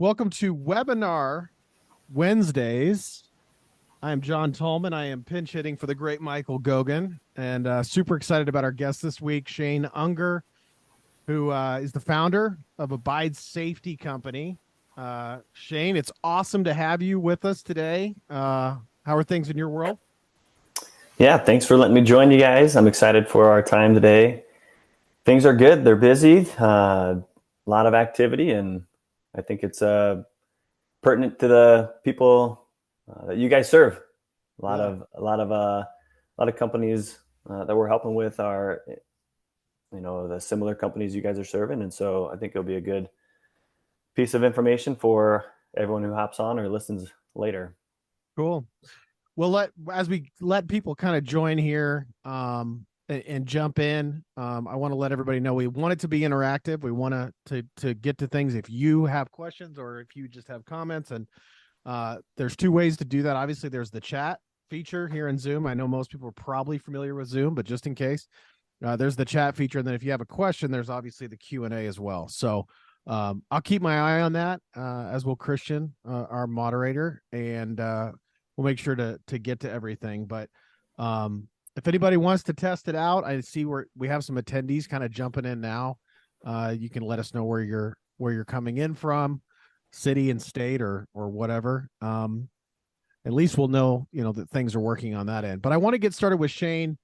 Welcome to Webinar Wednesdays. I am John Talman. I am pinch hitting for the great Michael Gogan, and super excited about our guest this week, Shane Unger, who is the founder of Abide Safety Company. Shane, it's awesome to have you with us today. How are things in your world? Yeah, thanks for letting me join you guys. I'm excited for our time today. Things are good. They're busy. A lot of activity, and I think it's pertinent to the people that you guys serve. Yeah. A lot of companies that we're helping with are, the similar companies you guys are serving, and so I think it'll be a good piece of information for everyone who hops on or listens later. Cool. Well, as we let people kind of join here and jump in, I want to let everybody know we want it to be interactive. We want to get to things if you have questions or if you just have comments. And there's two ways to do that. Obviously, there's the chat feature here in Zoom. I know most people are probably familiar with Zoom, but just in case, there's the chat feature. And then if you have a question, there's obviously the Q&A as well. So I'll keep my eye on that, as will Christian, our moderator, and we'll make sure to get to everything. But if anybody wants to test it out, I see we have some attendees kind of jumping in now. You can let us know where you're coming in from, city and state or whatever. At least we'll know, that things are working on that end. But I want to get started with Shane.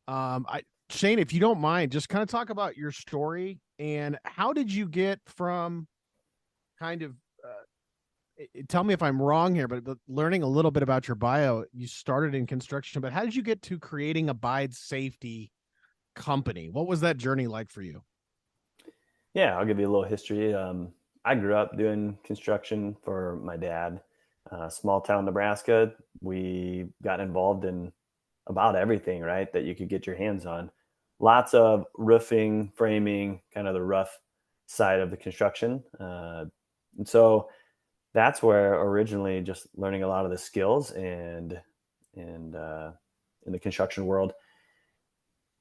Shane, if you don't mind, just kind of talk about your story and how did you get from kind of tell me if I'm wrong here, but learning a little bit about your bio, you started in construction, but how did you get to creating Abide Safety Company? What was that journey like for you? Yeah, I'll give you a little history. I grew up doing construction for my dad. Small town Nebraska. We got involved in about everything, right, that you could get your hands on. Lots of roofing, framing, kind of the rough side of the construction. And so that's where originally just learning a lot of the skills and in the construction world.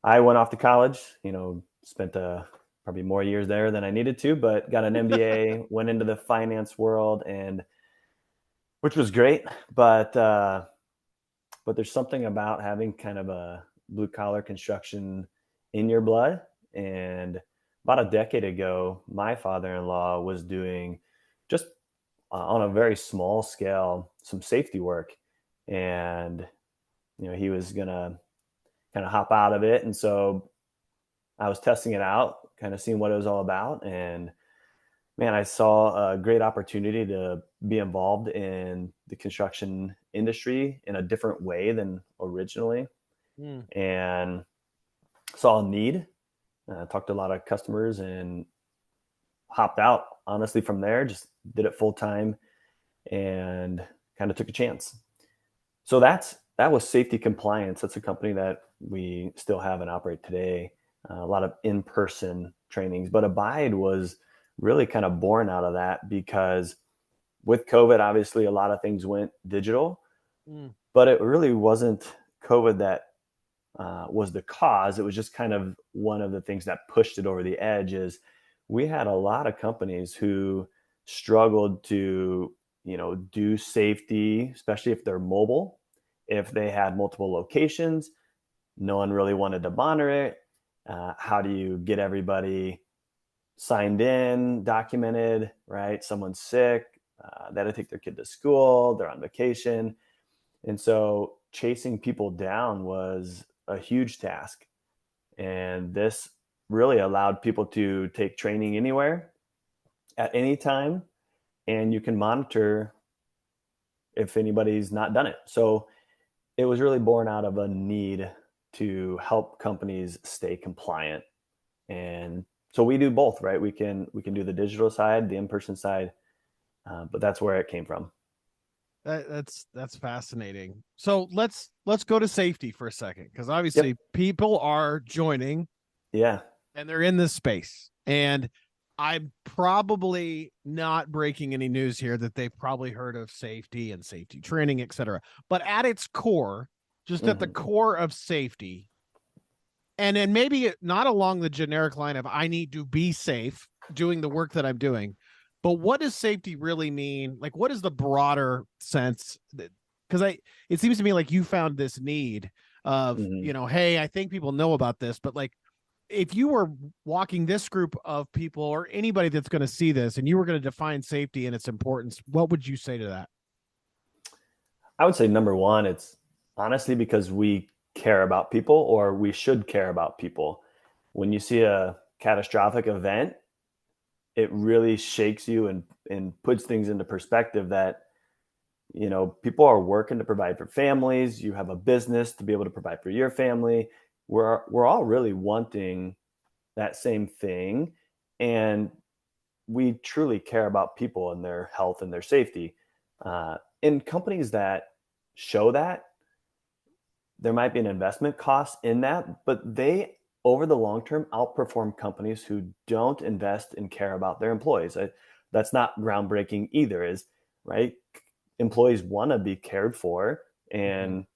I went off to college, spent probably more years there than I needed to, but got an MBA, went into the finance world, and which was great. But there's something about having kind of a blue collar construction in your blood. And about a decade ago, my father-in-law was doing just on a very small scale some safety work, and he was gonna kind of hop out of it. And so I was testing it out, kind of seeing what it was all about. And man, I saw a great opportunity to be involved in the construction industry in a different way than originally, and saw a need. Talked to a lot of customers and hopped out honestly from there, just did it full time and kind of took a chance. So that was Safety Compliance. That's a company that we still have and operate today. A lot of in-person trainings, but Abide was really kind of born out of that because with COVID, obviously a lot of things went digital, but it really wasn't COVID that was the cause. It was just kind of one of the things that pushed it over the edge. Is we had a lot of companies who struggled to, do safety, especially if they're mobile, if they had multiple locations. No one really wanted to monitor it. How do you get everybody signed in, documented, right? Someone's sick, they had to take their kid to school, they're on vacation. And so chasing people down was a huge task. And this really allowed people to take training anywhere at any time, and you can monitor if anybody's not done it. So it was really born out of a need to help companies stay compliant. And so we do both, right? We can do the digital side, the in-person side, but that's where it came from. That's fascinating. So let's go to safety for a second, because obviously Yep. people are joining Yeah. and they're in this space. And I'm probably not breaking any news here that they've probably heard of safety and safety training, et cetera. But at its core, just at the Mm-hmm. core of safety, and then maybe not along the generic line of I need to be safe doing the work that I'm doing, But what does safety really mean? Like, what is the broader sense? Because it seems to me like you found this need of, Mhm. hey, I think people know about this, but like, if you were walking this group of people or anybody that's going to see this and you were going to define safety and its importance, what would you say to that? I would say number one, it's honestly because we care about people, or we should care about people. When you see a catastrophic event, it really shakes you and puts things into perspective that, people are working to provide for families. You have a business to be able to provide for your family. We're all really wanting that same thing, and we truly care about people and their health and their safety. In companies that show that, there might be an investment cost in that, but they, over the long term, outperform companies who don't invest and care about their employees. That's not groundbreaking either, is right. Employees want to be cared for, Mm-hmm. and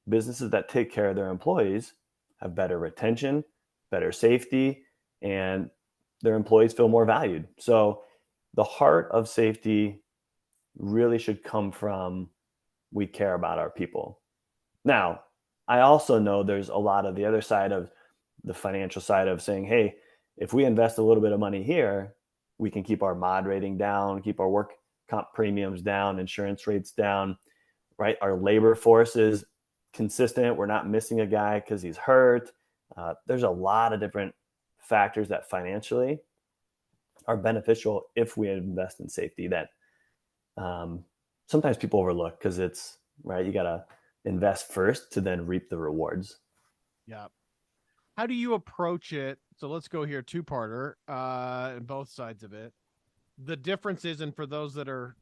businesses that take care of their employees have better retention, better safety, and their employees feel more valued. So the heart of safety really should come from, we care about our people. Now, I also know there's a lot of the other side of the financial side of saying, hey, if we invest a little bit of money here, we can keep our mod rating down, keep our work comp premiums down, insurance rates down, right? Our labor force is consistent. We're not missing a guy because he's hurt. There's a lot of different factors that financially are beneficial if we invest in safety that um, sometimes people overlook, because it's right. You got to invest first to then reap the rewards. Yeah. How do you approach it? So let's go here, two-parter, and both sides of it. The differences, and for those that are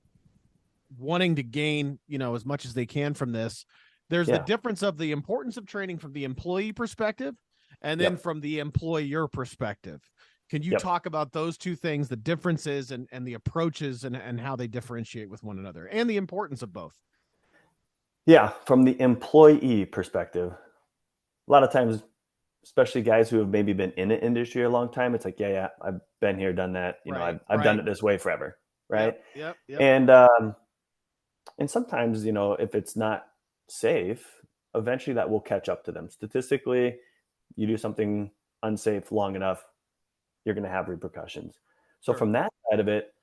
wanting to gain, as much as they can from this, there's the Yeah. difference of the importance of training from the employee perspective and then Yep. from the employer perspective. Can you Yep. talk about those two things, the differences and the approaches, and how they differentiate with one another and the importance of both? Yeah. From the employee perspective, a lot of times, especially guys who have maybe been in an industry a long time, it's like, yeah, yeah, I've been here, done that. Right, I've done right. it this way forever, Yep, right? yep, yep. And and sometimes, if it's not safe, eventually that will catch up to them. Statistically, you do something unsafe long enough, you're going to have repercussions. So Sure. from that side of it,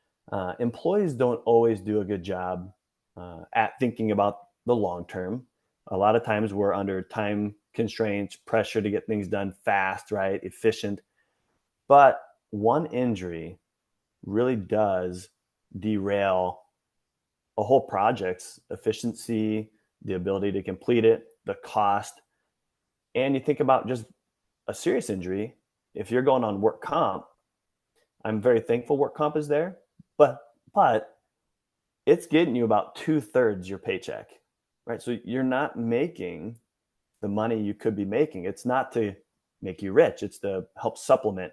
employees don't always do a good job at thinking about the long term. A lot of times we're under time constraints, pressure to get things done fast, right? Efficient. But one injury really does derail a whole project's efficiency, the ability to complete it, the cost. And you think about just a serious injury. If you're going on work comp, I'm very thankful work comp is there, but but it's getting you about 2/3 your paycheck, right? So you're not making the money you could be making. It's not to make you rich, it's to help supplement.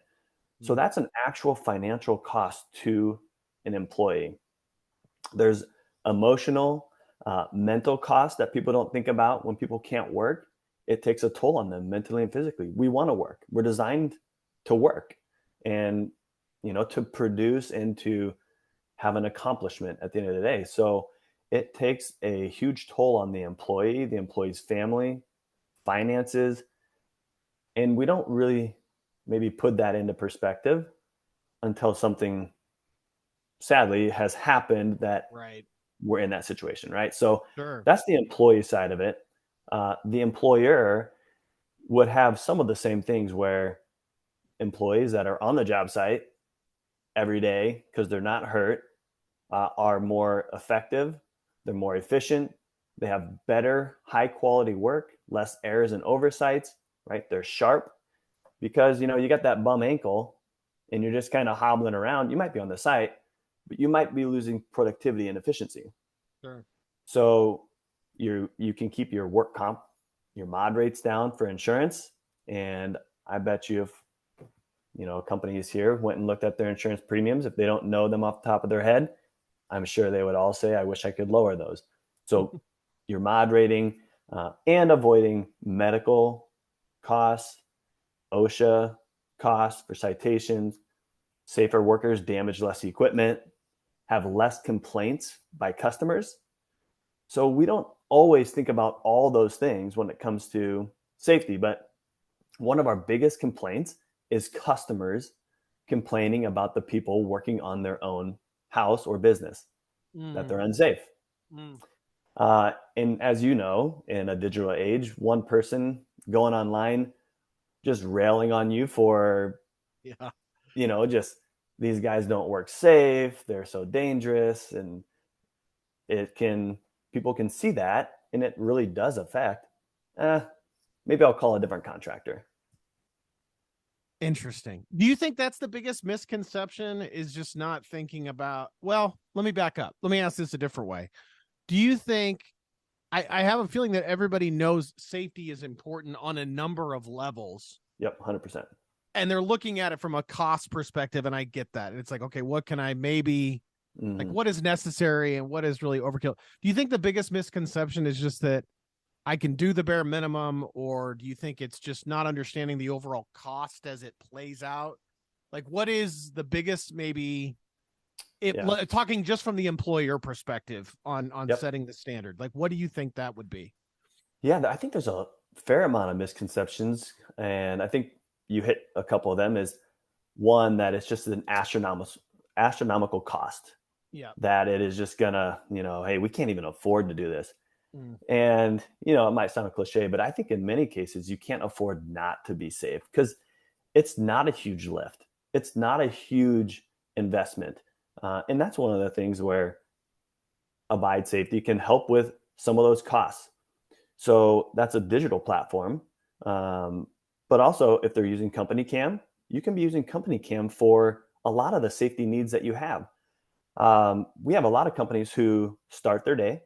So Mhm. that's an actual financial cost to an employee. There's emotional, mental cost that people don't think about. When people can't work, it takes a toll on them mentally and physically. We want to work. We're designed to work, and to produce and to have an accomplishment at the end of the day. So it takes a huge toll on the employee's family, finances, and we don't really maybe put that into perspective until something sadly has happened that Right. we're in that situation, right? So Sure. that's the employee side of it. The employer would have some of the same things where employees that are on the job site every day because they're not hurt are more effective, they're more efficient, they have better high quality work, less errors and oversights, right? They're sharp because you got that bum ankle and you're just kind of hobbling around. You might be on the site, but you might be losing productivity and efficiency. Sure. So you can keep your work comp, your mod rates down for insurance, and I bet you if companies here went and looked at their insurance premiums, if they don't know them off the top of their head, I'm sure they would all say, I wish I could lower those. So your mod rating and avoiding medical costs, OSHA costs for citations, safer workers damage less equipment. have less complaints by customers. So we don't always think about all those things when it comes to safety, but one of our biggest complaints is customers complaining about the people working on their own house or business, that Mm, they're unsafe. mm. And as you know, in a digital age, one person going online just railing on you for, Yeah. just these guys don't work safe, they're so dangerous, and it can people can see that, and it really does affect. Eh, maybe I'll call a different contractor. Interesting. Do you think that's the biggest misconception is just not thinking about, well, let me back up. Let me ask this a different way. Do you think I have a feeling that everybody knows safety is important on a number of levels Yep, 100%. and they're looking at it from a cost perspective. And I get that. And it's like, okay, what can I maybe like Hmm. what is necessary and what is really overkill? Do you think the biggest misconception is just that I can do the bare minimum, or do you think it's just not understanding the overall cost as it plays out? Like, what is the biggest maybe it Yeah. talking just from the employer perspective on Yep. setting the standard? Like, what do you think that would be? Yeah, I think there's a fair amount of misconceptions, and I think you hit a couple of them. Is one that it's just an astronomical cost, Yeah. that it is just gonna, hey, we can't even afford to do this. Mm, And it might sound a cliche, but I think in many cases you can't afford not to be safe, because it's not a huge lift. It's not a huge investment. And that's one of the things where Abide Safety can help with some of those costs. So that's a digital platform. Um, but also, if they're using CompanyCam, you can be using CompanyCam for a lot of the safety needs that you have. We have a lot of companies who start their day,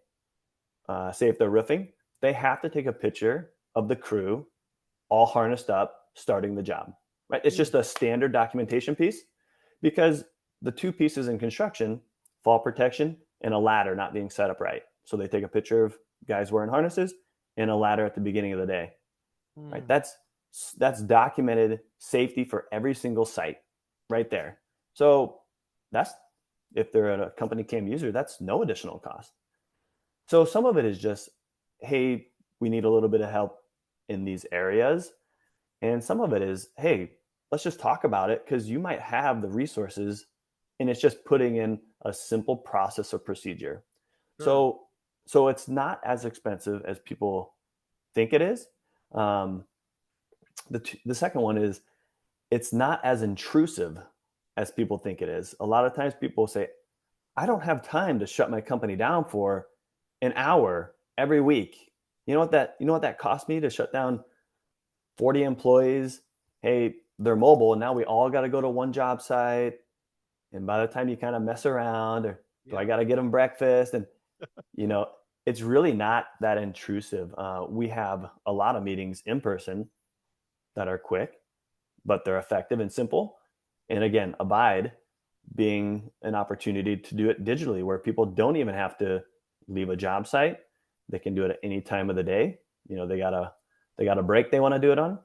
say if they're roofing, they have to take a picture of the crew all harnessed up starting the job. Right? It's mm, just a standard documentation piece, because the two pieces in construction, fall protection and a ladder not being set up right. So they take a picture of guys wearing harnesses and a ladder at the beginning of the day. Right? mm. That's documented safety for every single site right there. So that's, if they're a CompanyCam user, that's no additional cost. So some of it is just, hey, we need a little bit of help in these areas. And some of it is, hey, let's just talk about it, because you might have the resources, and it's just putting in a simple process or procedure. Sure. So so it's not as expensive as people think it is. Um, the second one is, it's not as intrusive as people think it is. A lot of times people say, I don't have time to shut my company down for an hour every week. You know what that cost me to shut down 40 employees? Hey, they're mobile and now we all got to go to one job site, and by the time you kind of mess around, or do I Yeah. got to get them breakfast, and you know it's really not that intrusive. We have a lot of meetings in person that are quick, but they're effective and simple. And again, Abide being an opportunity to do it digitally, where people don't even have to leave a job site. They can do it at any time of the day. They got a break they want to do it on.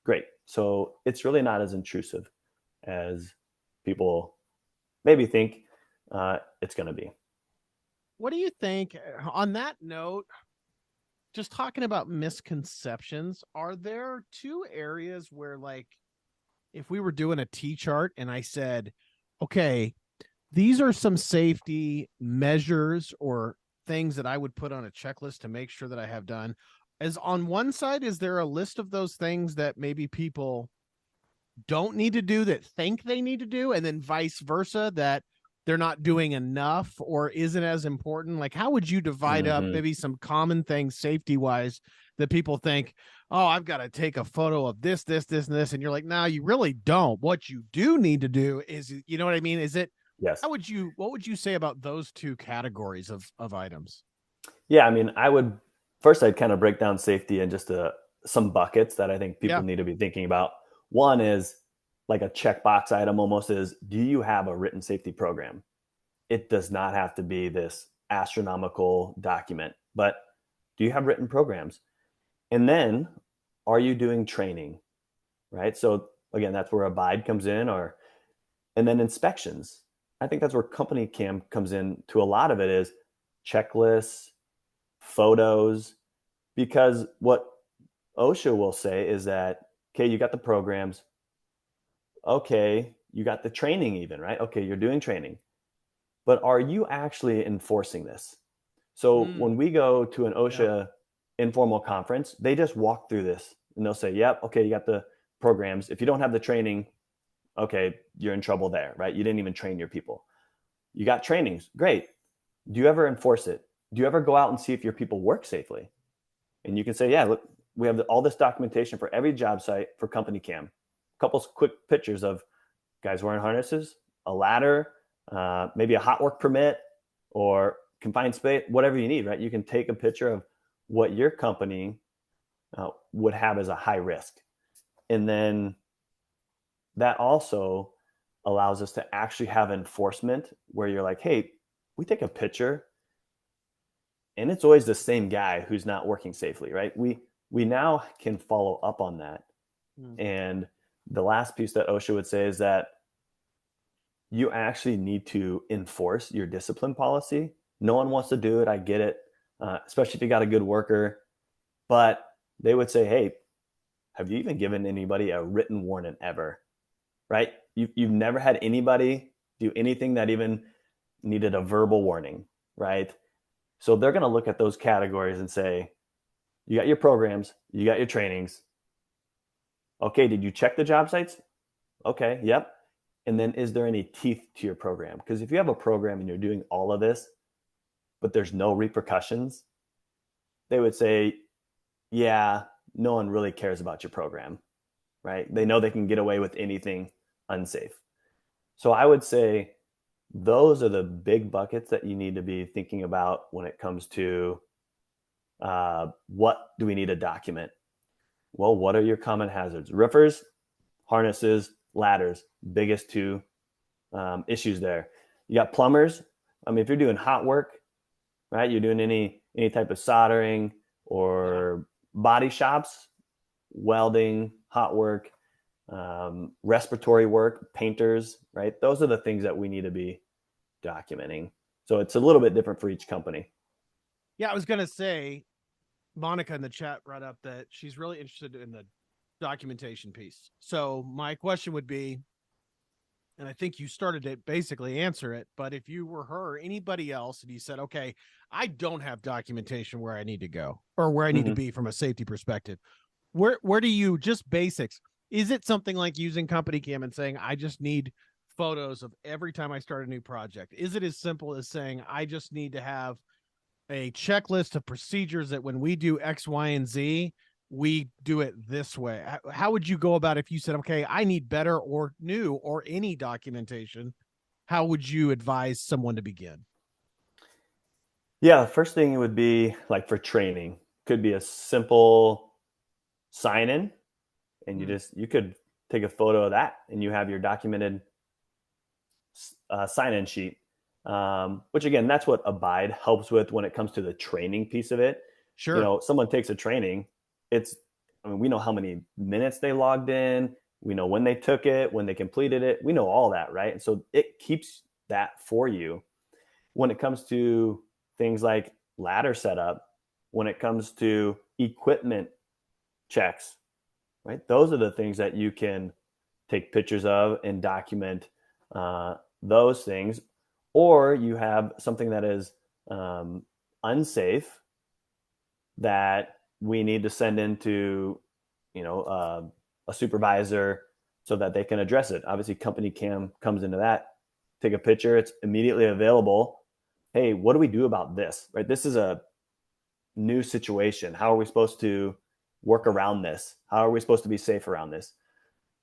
Great. So it's really not as intrusive as people maybe think it's going to be. What do you think on that note? Just talking about misconceptions, are there two areas where, like, if we were doing a T chart and I said, okay, these are some safety measures or things that I would put on a checklist to make sure that I have done, as on one side, is there a list of those things that maybe people don't need to do that think they need to do, and then vice versa, that they're not doing enough or isn't as important? Like, how would you divide up Mm-hmm. maybe some common things safety wise that people think, oh, I've got to take a photo of this, and this, and you're like, no, you really don't. What you do need to do is, you know what I mean? Is it, Yes. what would you say about those two categories of items? Yeah. I mean, I'd kind of break down safety in just some buckets that I think people Yeah. need to be thinking about. One is like a checkbox item almost, is, do you have a written safety program? It does not have to be this astronomical document, but do you have written programs? And then, are you doing training? Right. So again, that's where Abide comes in, and then inspections. I think that's where CompanyCam comes in to a lot of it is checklists, photos, because what OSHA will say is that, okay, you got the programs, okay, you got the training even, right? Okay, you're doing training, but are you actually enforcing this? So Mm, when we go to an yep. OSHA informal conference, they just walk through this and they'll say, yep, okay, you got the programs. If you don't have the training, okay, you're in trouble there, right? You didn't even train your people. You got trainings, great. Do you ever enforce it? Do you ever go out and see if your people work safely? And you can say, yeah, look, we have all this documentation for every job site for CompanyCam. A couple quick pictures of guys wearing harnesses, a ladder, maybe a hot work permit or confined space, whatever you need, right? You can take a picture of what your company would have as a high risk. And then that also allows us to actually have enforcement where you're like, hey, we take a picture and it's always the same guy who's not working safely, right? We now can follow up on that. Mm. And the last piece that OSHA would say is that you actually need to enforce your discipline policy. No one wants to do it. I get it, especially if you got a good worker. But they would say, hey, have you even given anybody a written warning ever? Right? You've never had anybody do anything that even needed a verbal warning, right? So they're going to look at those categories and say, you got your programs, you got your trainings. Okay, did you check the job sites? Okay, yep. And then is there any teeth to your program? Because if you have a program and you're doing all of this, but there's no repercussions, they would say, yeah, no one really cares about your program, right? They know they can get away with anything unsafe. So I would say those are the big buckets that you need to be thinking about when it comes to what do we need to document? Well, what are your common hazards? Roofers, harnesses, ladders, biggest two issues there. You got plumbers. I mean, if you're doing hot work, right? You're doing any type of soldering Yeah. or body shops, welding, hot work, respiratory work, painters, right? Those are the things that we need to be documenting. So it's a little bit different for each company. Yeah, I was gonna say Monica in the chat brought up that she's really interested in the documentation piece. So my question would be, and I think you started to basically answer it, but if you were her or anybody else and you said, okay, I don't have documentation where I need to go or where I need to Mm-hmm. be from a safety perspective, where do you just basics? Is it something like using CompanyCam and saying, I just need photos of every time I start a new project? Is it as simple as saying, I just need to have a checklist of procedures that when we do X, Y, and Z, we do it this way? How would you go about if you said, okay, I need better or new or any documentation? How would you advise someone to begin? Yeah, the first thing would be like for training, could be a simple sign in, and Hmm. you could take a photo of that, and you have your documented sign in sheet. Which again, that's what Abide helps with when it comes to the training piece of it. You Sure. know, someone takes a training, it's I mean, we know how many minutes they logged in, we know when they took it, when they completed it, we know all that, right? And so it keeps that for you when it comes to things like ladder setup, when it comes to equipment checks, right? Those are the things that you can take pictures of and document those things. Or you have something that is um, unsafe that we need to send into, you know, a supervisor so that they can address it. Obviously, CompanyCam comes into that. Take a picture; it's immediately available. Hey, what do we do about this? Right? This is a new situation. How are we supposed to work around this? How are we supposed to be safe around this?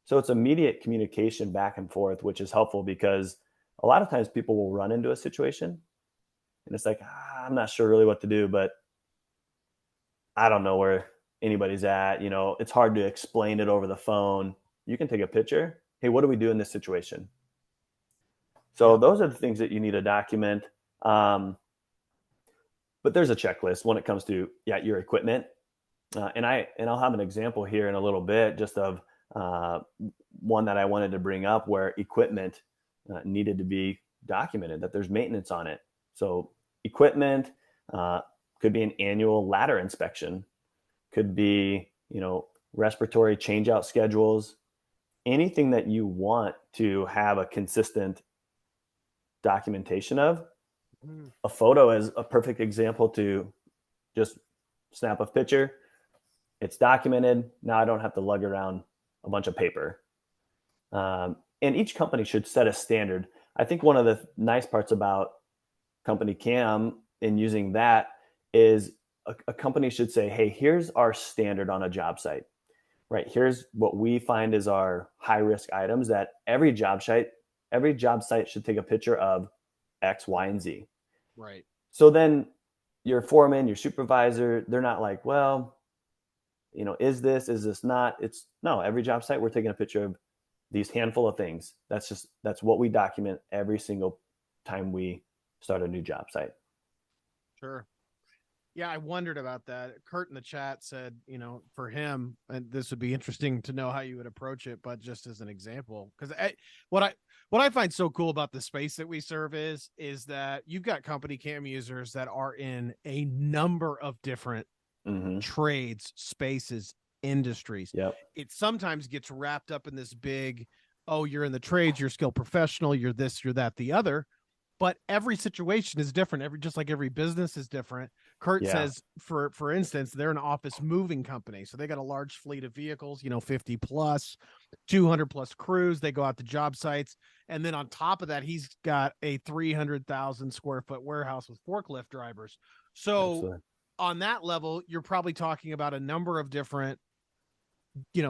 So it's immediate communication back and forth, which is helpful because a lot of times people will run into a situation and it's like, I'm not sure really what to do, but I don't know where anybody's at. You know, it's hard to explain it over the phone. You can take a picture. Hey, what do we do in this situation? So Yep. those are the things that you need to document. Um, but there's a checklist when it comes to your equipment. And I'll have an example here in a little bit, just of one that I wanted to bring up where equipment needed to be documented, that there's maintenance on it. So equipment, could be an annual ladder inspection, could be, respiratory change out schedules, anything that you want to have a consistent documentation of. Mm. A photo is a perfect example to just snap a picture. It's documented. Now I don't have to lug around a bunch of paper. And each company should set a standard. I think one of the nice parts about CompanyCam and using that is a company should say, hey, here's our standard on a job site, right? Here's what we find is our high risk items that every job site should take a picture of X, Y, and Z. Right. So then your foreman, your supervisor, they're not like, well, is this not? It's no, every job site we're taking a picture of these handful of things. That's what we document every single time we start a new job site. Sure. Yeah, I wondered about that. Kurt in the chat said, for him, and this would be interesting to know how you would approach it, but just as an example, because what I find so cool about the space that we serve is that you've got CompanyCam users that are in a number of different trades, spaces, industries. Yep. It sometimes gets wrapped up in this big, oh, you're in the trades, you're skilled professional, you're this, you're that, the other. But every situation is different. Just like every business is different. Kurt says, for instance, they're an office moving company. So they got a large fleet of vehicles, 50 plus, 200 plus crews. They go out to job sites. And then on top of that, he's got a 300,000 square foot warehouse with forklift drivers. So Absolutely. On that level, you're probably talking about a number of different,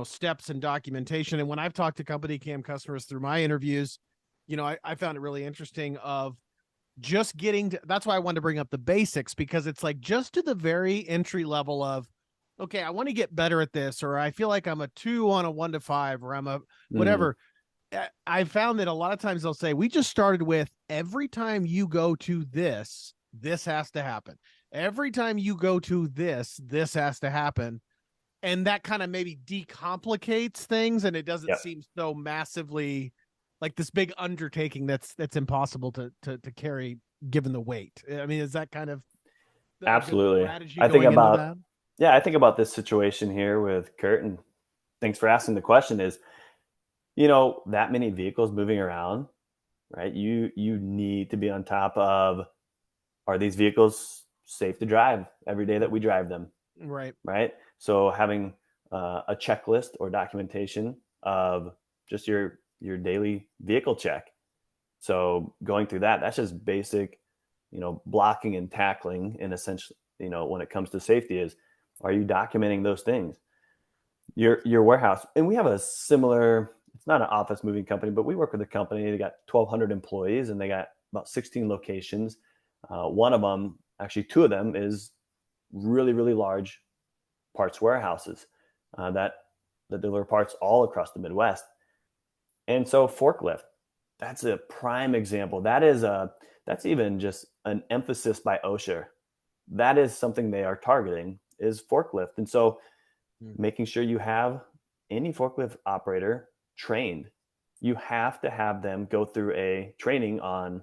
steps and documentation. And when I've talked to CompanyCam customers through my interviews, I found it really interesting of just getting to, that's why I wanted to bring up the basics, because it's like just to the very entry level of, okay, I want to get better at this, or I feel like I'm a 2 on a 1 to 5, or I'm a whatever. I found that a lot of times they'll say, we just started with every time you go to this has to happen. Every time you go to this has to happen. And that kind of maybe decomplicates things, and it doesn't seem so massively like this big undertaking that's impossible to carry given the weight. I mean, is that kind of a good Absolutely. strategy I think going into about that? I think about this situation here with Kurt, and thanks for asking the question. Is that many vehicles moving around, right? You need to be on top of, are these vehicles safe to drive every day that we drive them, Right. right? So having a checklist or documentation of just your daily vehicle check. So going through that's just basic, blocking and tackling. And essentially, when it comes to safety, is, are you documenting those things? Your warehouse, and we have a similar. It's not an office moving company, but we work with a company. They got 1,200 employees, and they got about 16 locations. One of them, actually, two of them, is really, really large parts warehouses that deliver parts all across the Midwest. And so forklift, that's a prime example. That's even just an emphasis by OSHA. That is something they are targeting, is forklift. And so making sure you have any forklift operator trained. You have to have them go through a training on,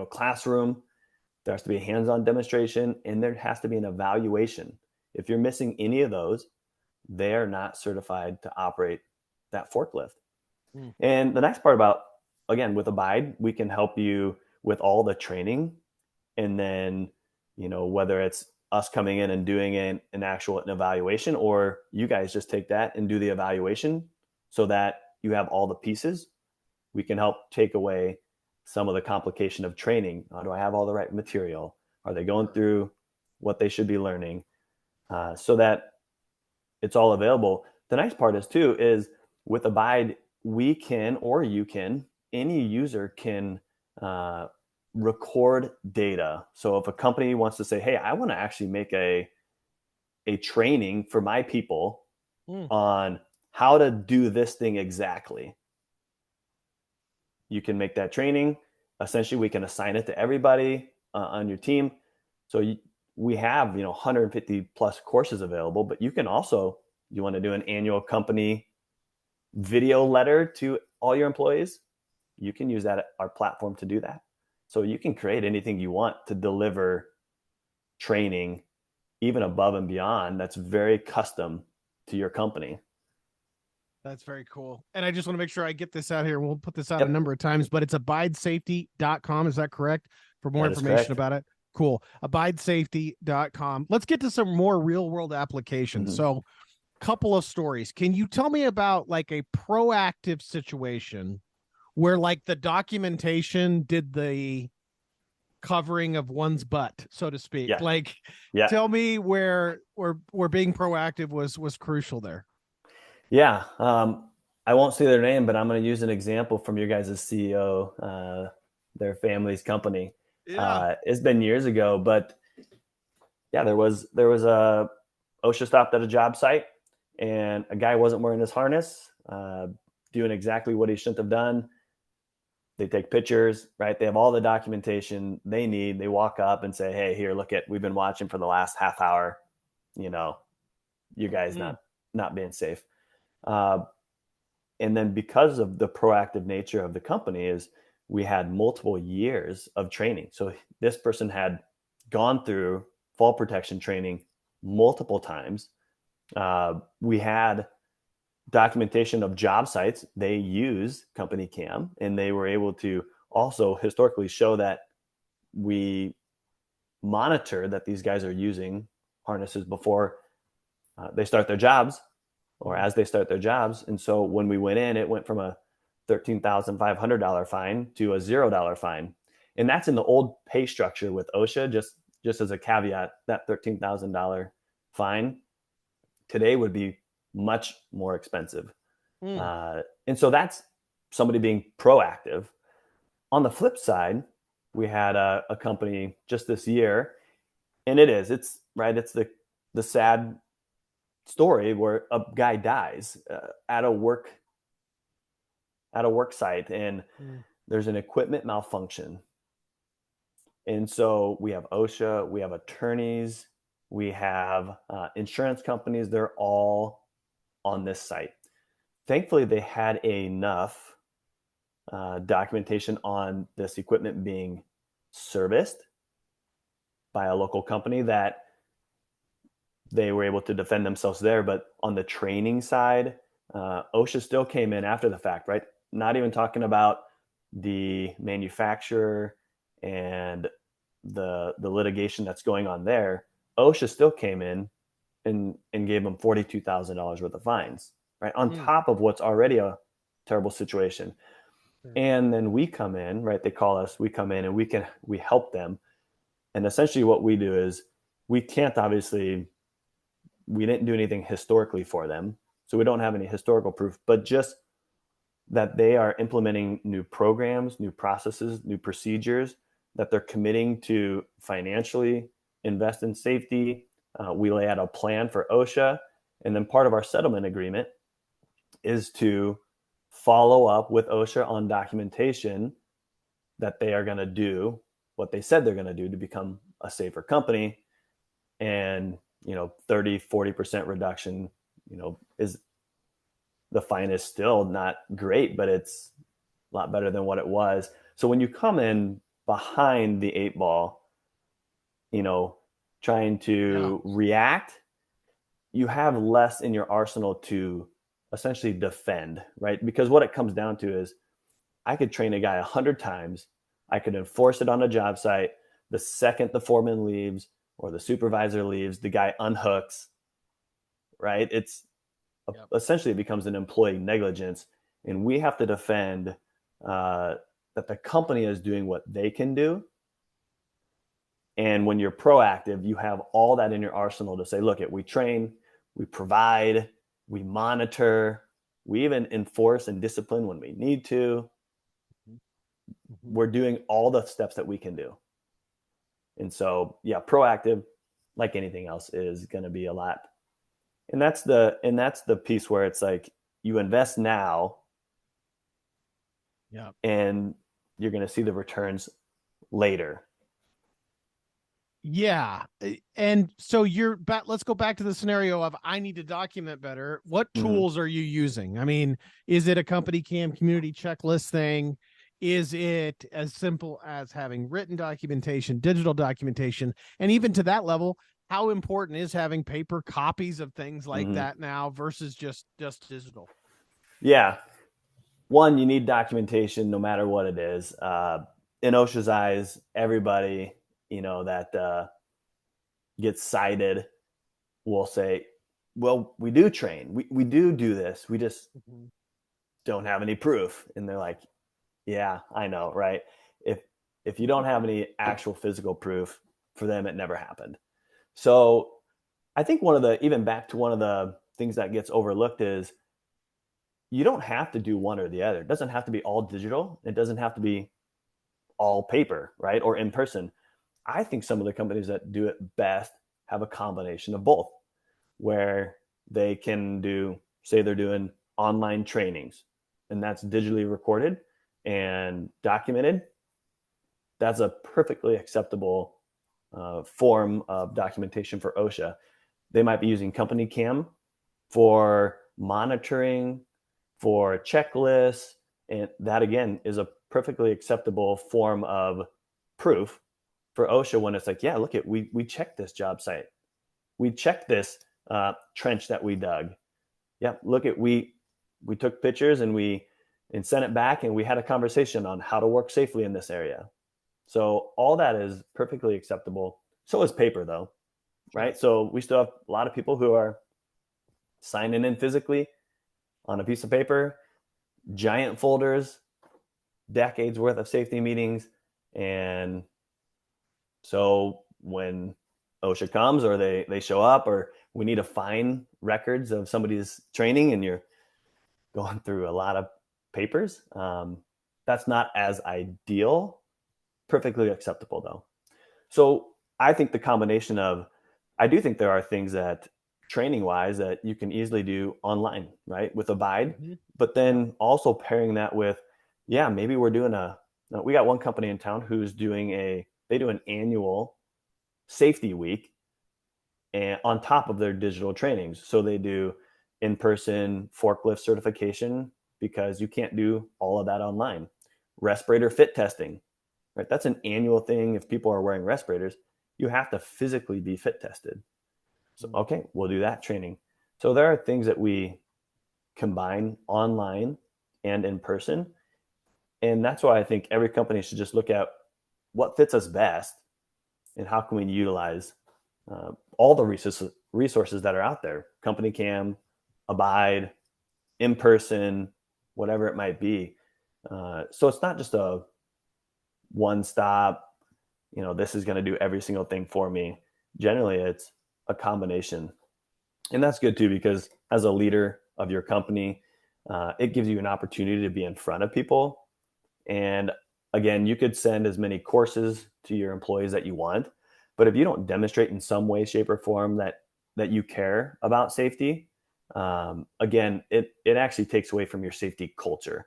classroom. There has to be a hands-on demonstration, and there has to be an evaluation. If you're missing any of those, they are not certified to operate that forklift. And the next part about, again, with Abide, we can help you with all the training. And then, whether it's us coming in and doing an evaluation, or you guys just take that and do the evaluation so that you have all the pieces, we can help take away some of the complication of training. Do I have all the right material? Are they going through what they should be learning? So that it's all available. The nice part is with Abide, we can, or you can, any user can record data. So if a company wants to say, hey, I want to actually make a training for my people on how to do this thing exactly, you can make that training. Essentially, we can assign it to everybody on your team. So we have 150 plus courses available, but you can also, you want to do an annual company video letter to all your employees, you can use that our platform to do that. So you can create anything you want to deliver training even above and beyond that's very custom to your company. That's very cool. And I just want to make sure I get this out here. We'll put this out a Yep, number of times, but it's abidesafety.com. Is that correct? For more that is information correct. about it. Cool. Abidesafety.com. Let's get to some more real world applications. Mm-hmm. So, couple of stories. Can you tell me about like a proactive situation where like the documentation did the covering of one's butt, so to speak? Yeah, Like, yeah, tell me where being proactive was crucial there. yeah. I won't say their name, but I'm going to use an example from your guys' CEO, their family's company. Yeah. It's been years ago, but yeah, there was a OSHA stopped at a job site, and a guy wasn't wearing his harness, doing exactly what he shouldn't have done. They take pictures, right? They have all the documentation they need. They walk up and say, "Hey, here, look at we've been watching for the last half hour. You know, you guys Mm. not being safe." Uh, and then because of the proactive nature of the company, is we had multiple years of training. So this person had gone through fall protection training multiple times. We had documentation of job sites. They use CompanyCam, and they were able to also historically show that we monitor that these guys are using harnesses before they start their jobs or as they start their jobs. And so when we went in, it went from a $13,500 fine to a $0 fine. And that's in the old pay structure with OSHA. Just as a caveat, that $13,000 fine today would be much more expensive. Mm. And so that's somebody being proactive. On the flip side, we had a company just this year, and it's right. It's the sad story where a guy dies at a work site, and Mm. there's an equipment malfunction. And so we have OSHA, we have attorneys, we have insurance companies. They're all on this site. Thankfully, they had enough documentation on this equipment being serviced by a local company that they were able to defend themselves there. But on the training side, OSHA still came in after the fact, right? Not even talking about the manufacturer and the litigation that's going on there. OSHA still came in and gave them $42,000 worth of fines, right? On Mm. top of what's already a terrible situation. Sure. And then we come in, right? They call us, we come in and we help them. And essentially what we do is we can't obviously, we didn't do anything historically for them. So we don't have any historical proof, but just that they are implementing new programs, new processes, new procedures, that they're committing to financially invest in safety. We lay out a plan for OSHA. And then part of our settlement agreement is to follow up with OSHA on documentation that they are going to do what they said they're going to do to become a safer company. And 30-40% reduction is the fine is still not great, but it's a lot better than what it was. So when you come in behind the eight ball, trying Yeah. to react, you have less in your arsenal to essentially defend, right? Because what it comes down to is I could train a guy 100 times. I could enforce it on a job site. The second the foreman leaves or the supervisor leaves, the guy unhooks, right? It's Yep. essentially it becomes an employee negligence. And we have to defend that the company is doing what they can do. And when you're proactive, you have all that in your arsenal to say, look, we train, we provide, we monitor, we even enforce and discipline when we need to. Mhm. We're doing all the steps that we can do. And so, yeah, proactive, like anything else, is going to be a lot. And that's the piece where it's like you invest now Yeah. and you're going to see the returns later. Yeah. And so you're back. Let's go back to the scenario of I need to document better. What Mm-hmm. tools are you using? I mean, is it a CompanyCam community checklist thing? Is it as simple as having written documentation, digital documentation, and even to that level, how important is having paper copies of things like Mm-hmm. that now versus just digital? Yeah. One, you need documentation no matter what it is. In OSHA's eyes, everybody, that gets cited will say, well, we do train. We do this. We just Mhm. don't have any proof. And they're like, yeah, I know, right? If if you don't have any actual physical proof, for them it never happened. So I think even back to one of the things that gets overlooked is you don't have to do one or the other. It doesn't have to be all digital. It doesn't have to be all paper, right? Or in person. I think some of the companies that do it best have a combination of both, where they can say they're doing online trainings and that's digitally recorded and documented. That's a perfectly acceptable form of documentation for OSHA. They might be using CompanyCam for monitoring, for checklists, and that again is a perfectly acceptable form of proof for OSHA when it's like, yeah, look at we checked this job site, we checked this trench that we dug. Yeah, look at we took pictures and sent it back, and we had a conversation on how to work safely in this area. So all that is perfectly acceptable. So is paper, though, Sure. right? So we still have a lot of people who are signing in physically on a piece of paper, giant folders, decades worth of safety meetings. And so when OSHA comes or they show up or we need to find records of somebody's training and you're going through a lot of papers, that's not as ideal. Perfectly acceptable, though. So I think the combination of, I do think there are things that training wise that you can easily do online, right? With Abide, Mm-hmm. but Yeah. then also pairing that with, yeah, maybe we're doing we got one company in town who's they do an annual safety week and on top of their digital trainings. So they do in-person forklift certification because you can't do all of that online. Respirator fit testing, right? That's an annual thing. If people are wearing respirators, you have to physically be fit tested. So, Mm. okay, we'll do that training. So there are things that we combine online and in person. And that's why I think every company should just look at what fits us best and how can we utilize all the resources that are out there. CompanyCam, Abide, in person, whatever it might be. So it's not just a one stop, this is going to do every single thing for me. Generally, it's a combination. And that's good too, because as a leader of your company, it gives you an opportunity to be in front of people. And again, you could send as many courses to your employees that you want, but if you don't demonstrate in some way, shape, or form that you care about safety, again, it actually takes away from your safety culture.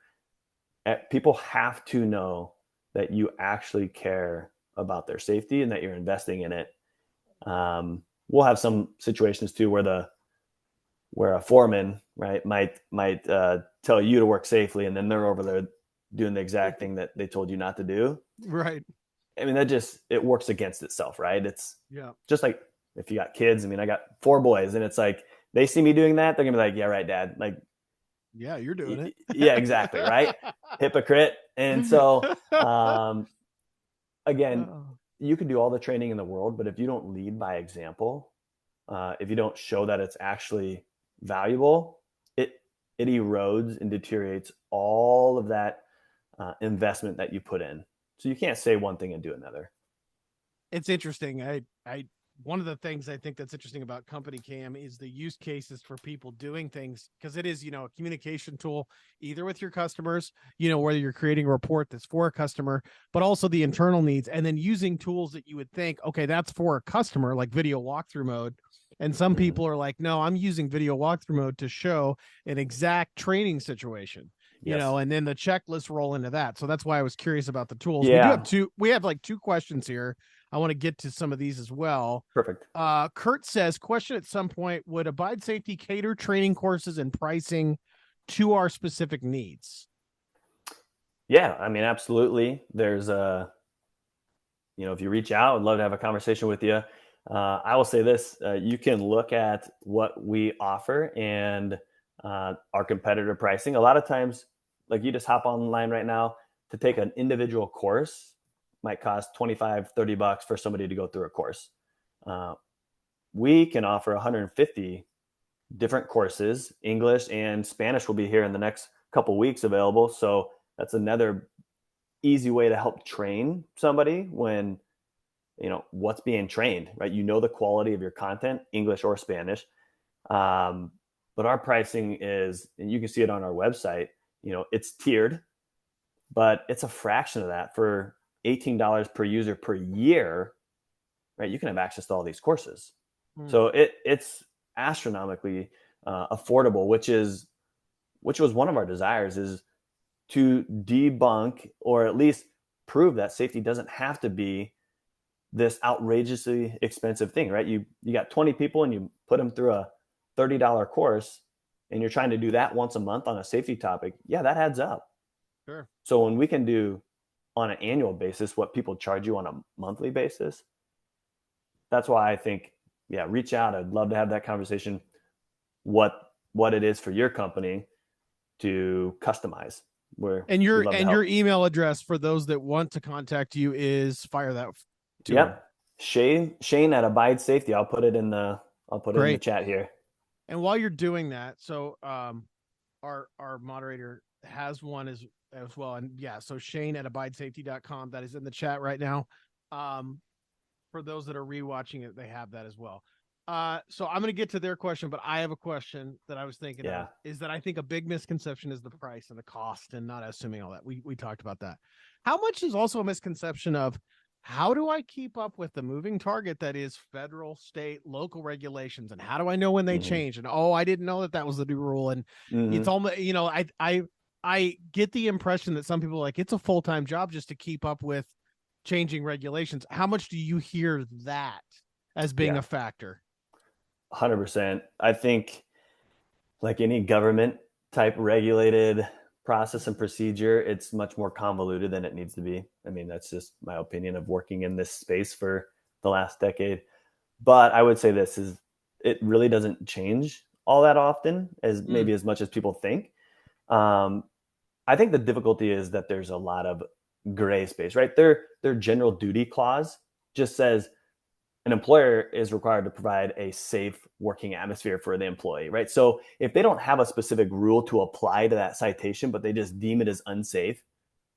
People have to know that you actually care about their safety and that you're investing in it. We'll have some situations too where a foreman, right, might tell you to work safely, and then they're over there doing the exact thing that they told you not to do. Right. I mean, it works against itself, right? It's Yeah. just like if you got kids. I mean, I got 4 boys, and it's like they see me doing that, they're gonna be like, "Yeah, right, Dad." Like, Yeah, you're doing it. yeah, exactly, right? Hypocrite. And so, again, Oh. you can do all the training in the world, but if you don't lead by example, if you don't show that it's actually valuable, it erodes and deteriorates all of that investment that you put in. So you can't say one thing and do another. It's interesting. I one of the things I think that's interesting about CompanyCam is the use cases for people doing things, because it is, a communication tool either with your customers, whether you're creating a report that's for a customer, but also the internal needs, and then using tools that you would think, okay, that's for a customer, like video walkthrough mode. And some Mm-hmm. people are like, no, I'm using video walkthrough mode to show an exact training situation, Yes. and then the checklists roll into that. So that's why I was curious about the tools. Yeah. We have like two questions here. I want to get to some of these as well. Perfect. Kurt says, question at some point, would Abide Safety cater training courses and pricing to our specific needs? Yeah, I mean, absolutely. There's a, if you reach out, I'd love to have a conversation with you. I will say this: you can look at what we offer and our competitor pricing. A lot of times, like you just hop online right now to take an individual course might cost 25, $30 for somebody to go through a course. Uh, we can offer 150 different courses. English and Spanish will be here in the next couple weeks available. So that's another easy way to help train somebody when what's being trained, right? The quality of your content, English or Spanish. But our pricing is, and you can see it on our website, it's tiered, but it's a fraction of that. For $18 per user per year, right? You can have access to all these courses. Hmm. So it's astronomically affordable, which was one of our desires, is to debunk or at least prove that safety doesn't have to be this outrageously expensive thing, right? You got 20 people and you put them through a $30 course, and you're trying to do that once a month on a safety topic. Yeah, that adds up. Sure. So when we can do on an annual basis what people charge you on a monthly basis, that's why I think, yeah, reach out. I'd love to have that conversation. What it is for your company to customize, where And we'd love to your help. email address for those that want to contact you is fire that to them. Yep. Shane at Abide Safety. I'll put it in the Great. chat here. And while you're doing that, so our moderator has one as well. And yeah, so Shane at abidesafety.com, that is in the chat right now. For those that are rewatching it, they have that as well. So I'm going to get to their question, but I have a question that I was thinking Yeah. of, is that I think a big misconception is the price and the cost and not assuming all that. We talked about that. How much is also a misconception of how do I keep up with the moving target that is federal, state, local regulations, and how do I know when they Mm-hmm. change? And oh, I didn't know that that was the new rule. And it's Mm-hmm. almost, I get the impression that some people are like it's a full-time job just to keep up with changing regulations. How much do you hear that as being Yeah. a factor? 100%. I think, like any government type regulated process and procedure, it's much more convoluted than it needs to be. I mean, that's just my opinion of working in this space for the last decade. But I would say this is, it really doesn't change all that often, as Mm. maybe as much as people think. Um, I think the difficulty is that there's a lot of gray space, right? Their general duty clause just says an employer is required to provide a safe working atmosphere for the employee, right? So if they don't have a specific rule to apply to that citation, but they just deem it as unsafe,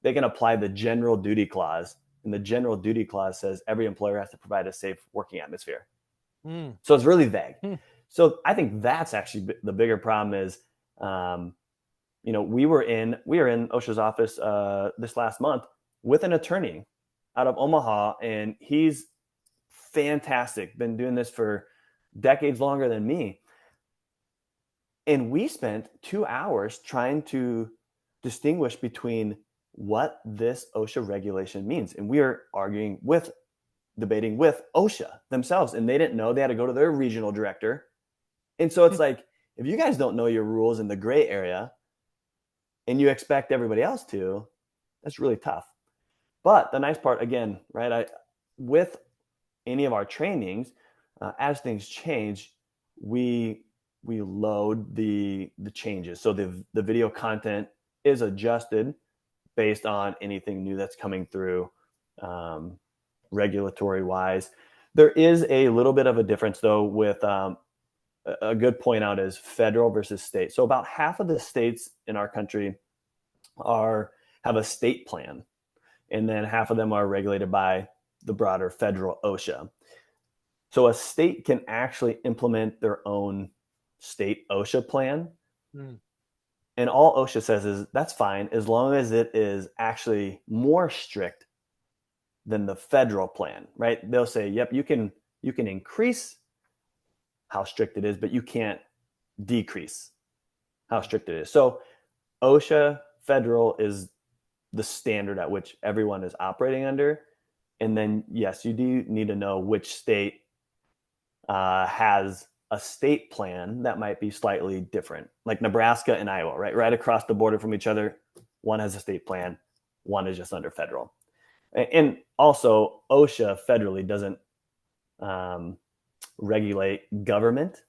they can apply the general duty clause. And the general duty clause says every employer has to provide a safe working atmosphere. Mm. So it's really vague. Mm. So I think that's actually the bigger problem is, um, we were in OSHA's office this last month with an attorney out of Omaha, and he's fantastic. Been doing this for decades longer than me. And we spent 2 hours trying to distinguish between what this OSHA regulation means. And we are debating with OSHA themselves. And they didn't know. They had to go to their regional director. And so it's like, if you guys don't know your rules in the gray area and you expect everybody else to, that's really tough. But the nice part, again, right, with any of our trainings, as things change, we load the changes. So the video content is adjusted based on anything new that's coming through, regulatory wise. There is a little bit of a difference though with, a good point out is federal versus state. So about half of the states in our country are have a state plan, and then half of them are regulated by the broader federal OSHA. So a state can actually implement their own state OSHA plan. Mm. And all OSHA says is that's fine as long as it is actually more strict than the federal plan, right? They'll say, yep, you can increase how strict it is, but you can't decrease how strict it is. So OSHA federal is the standard at which everyone is operating under. And then, yes, you do need to know which state has a state plan that might be slightly different, like Nebraska and Iowa, right? Right across the border from each other. One has a state plan, one is just under federal. And also, OSHA federally doesn't regulate government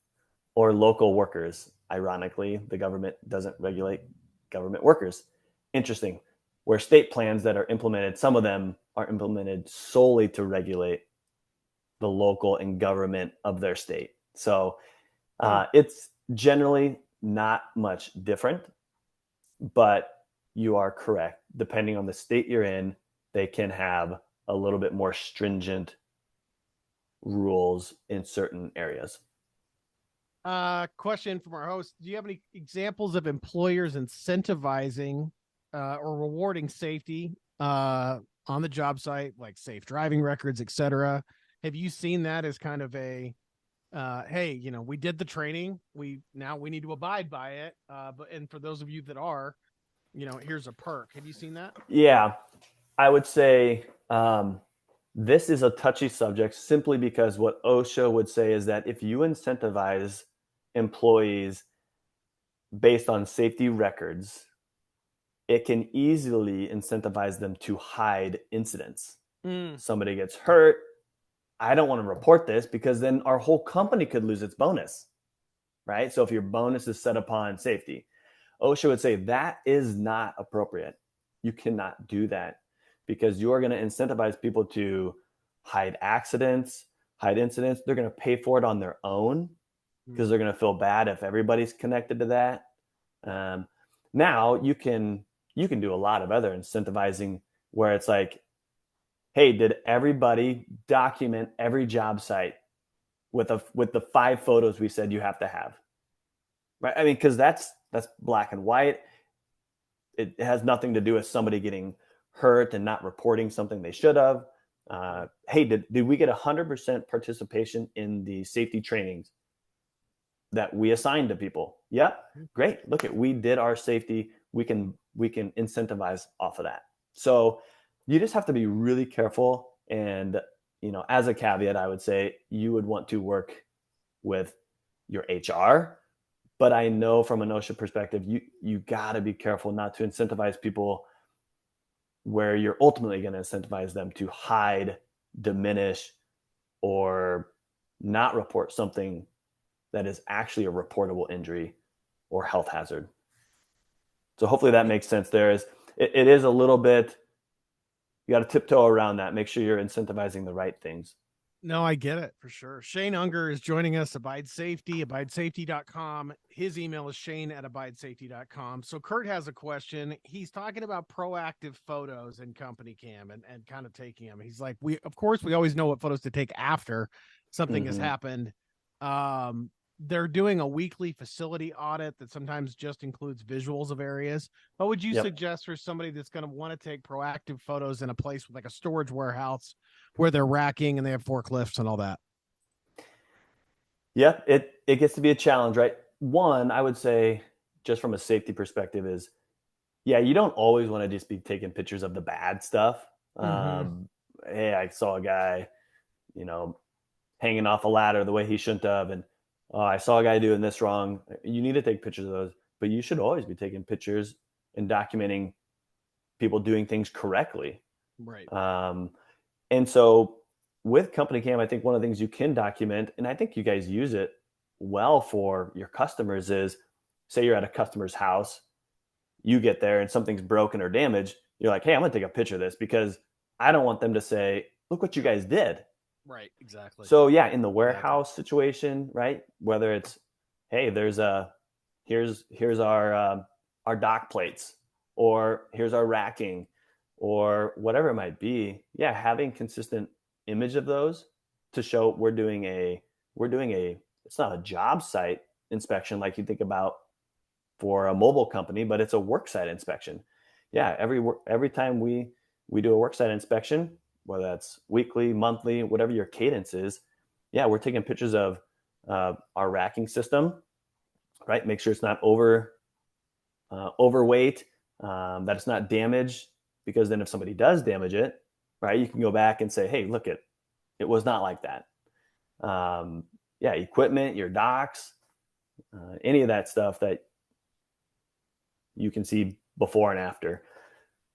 or local workers. Ironically, the government doesn't regulate government workers. Interesting. Where state plans that are implemented, some of them are implemented solely to regulate the local and government of their state. So it's generally not much different, but you are correct. Depending on the state you're in, they can have a little bit more stringent rules in certain areas. Question from our host: do you have any examples of employers incentivizing or rewarding safety on the job site, like safe driving records, etc.? Have you seen that as kind of a hey, we did the training, we need to abide by it, and for those of you that are, here's a perk. Have you seen that? Yeah, I would say this is a touchy subject simply because what OSHA would say is that if you incentivize employees based on safety records, it can easily incentivize them to hide incidents. Somebody gets hurt. I don't want to report this because then our whole company could lose its bonus, right? So if your bonus is set upon safety, OSHA would say that is not appropriate. You cannot do that because you are going to incentivize people to hide accidents, hide incidents. They're going to pay for it on their own because they're going to feel bad if everybody's connected to that. Now you can do a lot of other incentivizing where it's like, hey, did everybody document every job site with the 5 photos we said you have to have? Right? I mean, because that's black and white. It has nothing to do with somebody getting hurt and not reporting something they should have. Hey, did we get 100% participation in the safety trainings that we assigned to people? Yep, great. Look at, we did our safety. We can incentivize off of that. So you just have to be really careful. And as a caveat, I would say you would want to work with your HR. But I know from an OSHA perspective, you got to be careful not to incentivize people where you're ultimately going to incentivize them to hide, diminish, or not report something that is actually a reportable injury or health hazard. So hopefully that makes sense. It is a little bit, you got to tiptoe around that. Make sure you're incentivizing the right things. No, I get it for sure. Shane Unger is joining us, Abide Safety, abidesafety.com. His email is shane@abidesafety.com. So Kurt has a question. He's talking about proactive photos in CompanyCam and kind of taking them. He's like, we always know what photos to take after something has happened. They're doing a weekly facility audit that sometimes just includes visuals of areas. What would you suggest for somebody that's going to want to take proactive photos in a place with like a storage warehouse where they're racking and they have forklifts and all that? Yeah, it gets to be a challenge, right? One, I would say, just from a safety perspective, is you don't always want to just be taking pictures of the bad stuff. Hey, I saw a guy, hanging off a ladder the way he shouldn't have, and I saw a guy doing this wrong. You need to take pictures of those, but you should always be taking pictures and documenting people doing things correctly. Right. And so with CompanyCam, I think one of the things you can document, and I think you guys use it well for your customers, is say you're at a customer's house, you get there and something's broken or damaged. You're like, hey, I'm going to take a picture of this because I don't want them to say, look what you guys did. Right, exactly. So in the warehouse situation, right? Whether it's, hey, here's our dock plates, or here's our racking, or whatever it might be. Yeah, having consistent image of those to show we're doing a it's not a job site inspection like you think about for a mobile company, but it's a work site inspection. Yeah, every time we do a work site inspection, whether that's weekly, monthly, whatever your cadence is, we're taking pictures of our racking system, right? Make sure it's not overweight, that it's not damaged, because then if somebody does damage it, right, you can go back and say, hey, look, it was not like that. Equipment, your docks, any of that stuff that you can see before and after.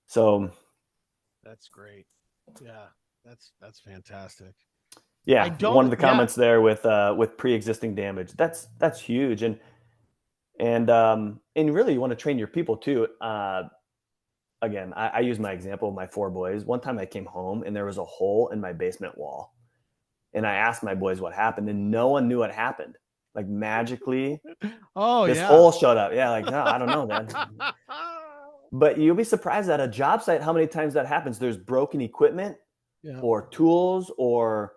So That's great. Yeah, that's fantastic. I Yeah, one of don't. the Yeah, comments there with pre-existing damage. That's huge, and really you want to train your people too. Again, I use my example of my four boys. One time I came home and there was a hole in my basement wall, and I asked my boys what happened, and no one knew what happened. Like magically, oh this yeah. hole showed up. Yeah, like no, I don't know, Dad. But you'll be surprised at a job site how many times that happens. There's broken equipment Yeah. or tools, or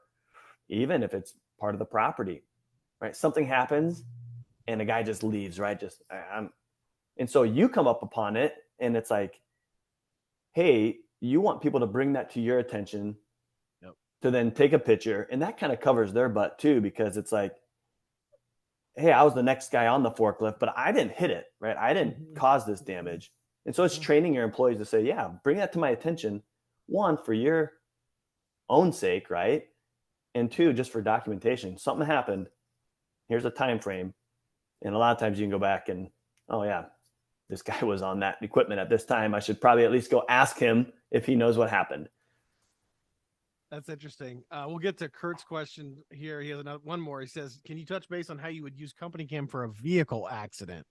even if it's part of the property, right? Something happens and a guy just leaves, right? And so you come up upon it, and it's like, hey, you want people to bring that to your attention, Yep. to then take a picture, and that kind of covers their butt too, because it's like, hey, I was the next guy on the forklift, but I didn't hit it, right? I didn't Mhm. cause this damage. And so it's Mhm. training your employees to say, yeah, bring that to my attention. One, for your own sake, right? And two, Yep. just for documentation. Something happened. Here's a time frame. And a lot of times you can go back and, oh yeah, this guy was on that equipment at this time. I should probably at least go ask him if he knows what happened. That's interesting. We'll get to Kurt's question here. He has one more. He says, "Can you touch base on how you would use CompanyCam for a vehicle accident?"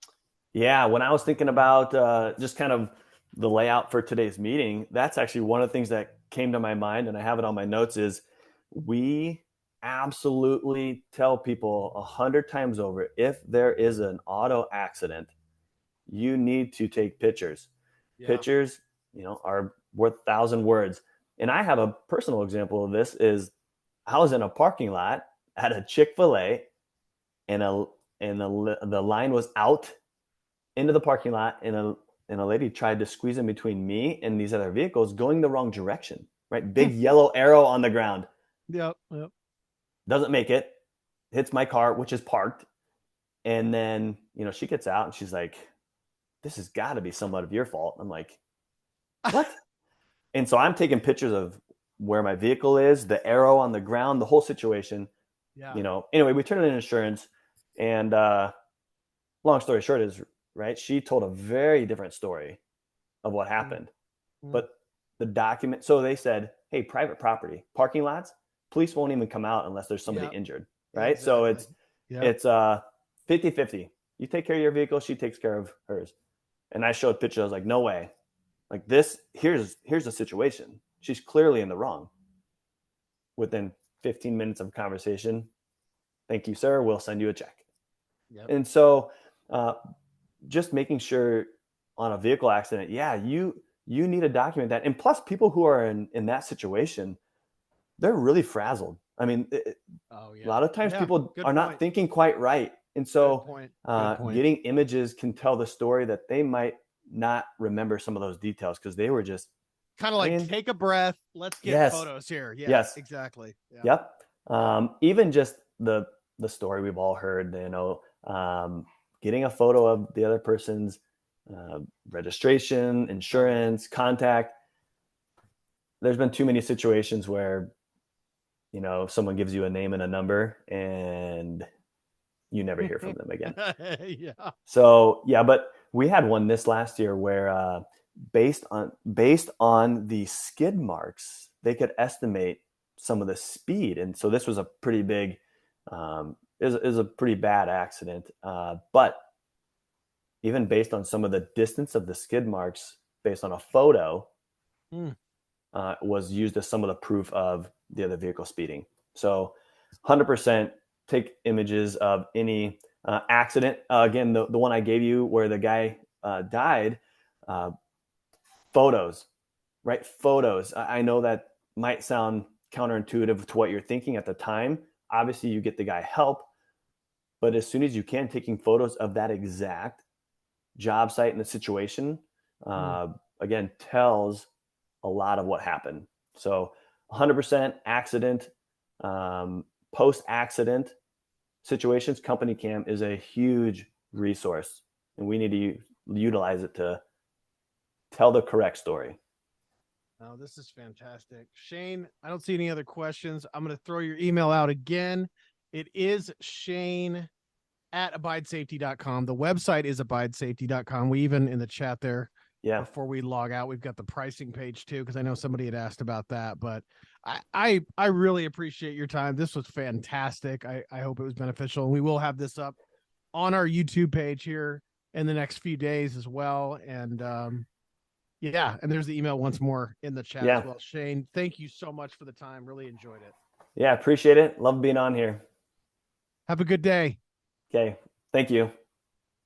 Yeah, when I was thinking about just kind of the layout for today's meeting, that's actually one of the things that came to my mind, and I have it on my notes, is we absolutely tell people 100 times over, if there is an auto accident, you need to take pictures. Yeah. Pictures, are worth 1,000 words. And I have a personal example of this. Is I was in a parking lot at a Chick-fil-A, and the line was out into the parking lot, and a lady tried to squeeze in between me and these other vehicles going the wrong direction. Right, big yellow arrow on the ground. Yep. Yep. Doesn't make it. Hits my car, which is parked, and then she gets out and she's like, "This has got to be somewhat of your fault." I'm like, "What?" And so I'm taking pictures of where my vehicle is, the arrow on the ground, the whole situation. Yeah. Anyway, we turned in insurance, and long story short is, right, she told a very different story of what Mm. happened. Mm. But the document, so they said, hey, private property, parking lots, police won't even come out unless there's somebody Yep. injured, right? So Exactly. it's Yep. it's 50-50. You take care of your vehicle, she takes care of hers. And I showed pictures. I was like, no way. Like this, here's the situation. She's clearly in the wrong. Within 15 minutes of conversation, thank you, sir. We'll send you a check. Yep. And so, uh, just making sure on a vehicle accident, yeah, you need to document that. And plus, people who are in that situation, they're really frazzled. I mean, Oh a yeah. lot of times Yeah. people Good are not point. thinking quite right, and Good so point. Good point. getting images can tell the story that they might not remember some of those details because they were just, Kind of I like mean, take a breath. Let's get yes, photos here. Yeah. yes, Exactly. Yeah. yep. Yeah. Even just the story we've all heard, getting a photo of the other person's registration, Oh yeah. insurance, contact. There's been too many situations where someone gives you a name and a number, and you never hear from them again. Yeah. So yeah, but we had one this last year where based on the skid marks, they could estimate some of the speed, and so this was a pretty big, is a pretty bad accident. But even based on some of the distance of the skid marks, based on a photo, Mm. was used as some of the proof of the other vehicle speeding. So 100% take images of any accident. Again, the one I gave you where the guy died, uh, photos, right? Photos. I know that might sound counterintuitive to what you're thinking at the time. Obviously, you get the guy help, but as soon as you can, taking photos of that exact job site and the situation, Mm. uh, again, tells a lot of what happened. So 100% accident, post accident situations, CompanyCam is a huge resource, and we need to utilize it to tell the correct story. Oh, this is fantastic. Shane, I don't see any other questions. I'm going to throw your email out again. It is Shane at abidesafety.com. The website is abidesafety.com. We even in the chat there Yeah. before we log out. We've got the pricing page too, because I know somebody had asked about that. But I really appreciate your time. This was fantastic. I hope it was beneficial, and we will have this up on our YouTube page here in the next few days as well. And yeah, and there's the email once more in the chat as Yeah. well. Shane, thank you so much for the time. Really enjoyed it. Yeah. Appreciate it. Love being on here. Have a good day. Okay. Thank you.